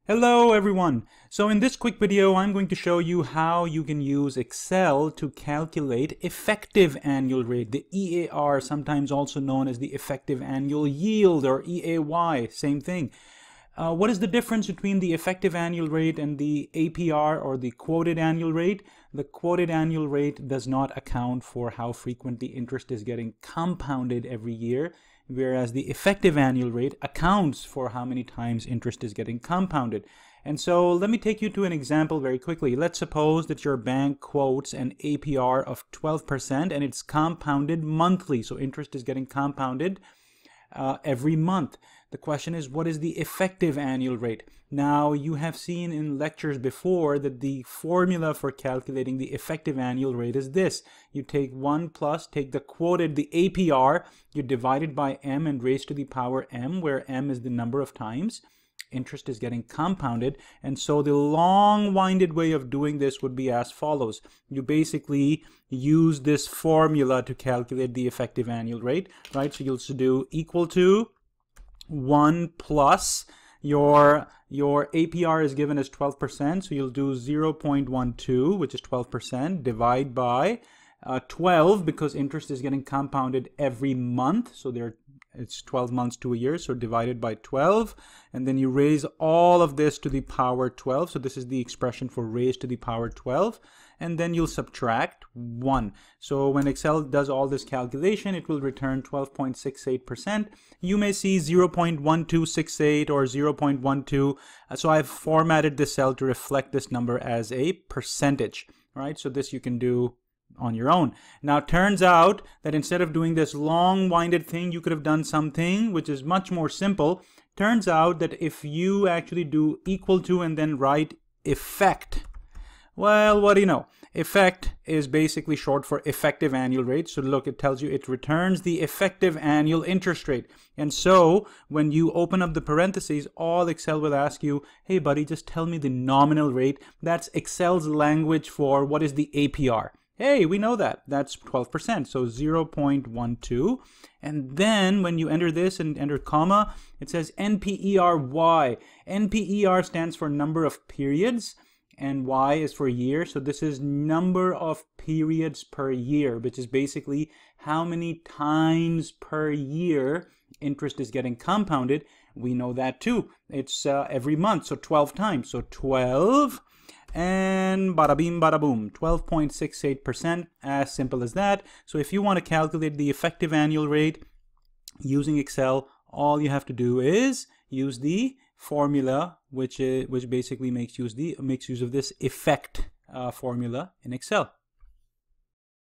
Hello everyone! So in this quick video I'm going to show you how you can use Excel to calculate effective annual rate, the EAR, sometimes also known as the effective annual yield, or EAY, same thing. What is the difference between the effective annual rate and the APR, or the quoted annual rate? The quoted annual rate does not account for how frequently interest is getting compounded every year, whereas the effective annual rate accounts for how many times interest is getting compounded. And so let me take you to an example very quickly. Let's suppose that your bank quotes an APR of 12% and it's compounded monthly. So interest is getting compounded every month. The question is, what is the effective annual rate? Now, you have seen in lectures before that the formula for calculating the effective annual rate is this. You take 1 plus, take the quoted, the APR, you divide it by m and raise to the power m, where m is the number of times interest is getting compounded. And so the long-winded way of doing this would be as follows. You basically use this formula to calculate the effective annual rate, right? So you'll do equal to 1 plus your APR is given as 12%, so you'll do 0.12, which is 12%, divide by 12, because interest is getting compounded every month, so it's 12 months to a year, so divided by 12, and then you raise all of this to the power 12, so this is the expression for raised to the power 12, and then you'll subtract 1. So when Excel does all this calculation, it will return 12.68%. You may see 0.1268 or 0.12, so I've formatted this cell to reflect this number as a percentage, right? So this you can do on your own. Now, it turns out that instead of doing this long-winded thing, you could have done something which is much more simple. Turns out that if you actually do equal to and then write effect, well, what do you know? Effect is basically short for effective annual rate. So look, it tells you it returns the effective annual interest rate. And so when you open up the parentheses, all Excel will ask you, hey buddy, just tell me the nominal rate. That's Excel's language for what is the APR. Hey, we know that. That's 12%, so 0.12. And then when you enter this and enter comma, it says NPERY. NPER stands for number of periods, and Y is for year. So this is number of periods per year, which is basically how many times per year interest is getting compounded. We know that too. It's every month, so 12 times. So 12. And bada bing, bada boom, 12.68%, as simple as that. So if you want to calculate the effective annual rate using Excel, all you have to do is use the formula, which basically makes use of this effect formula in Excel.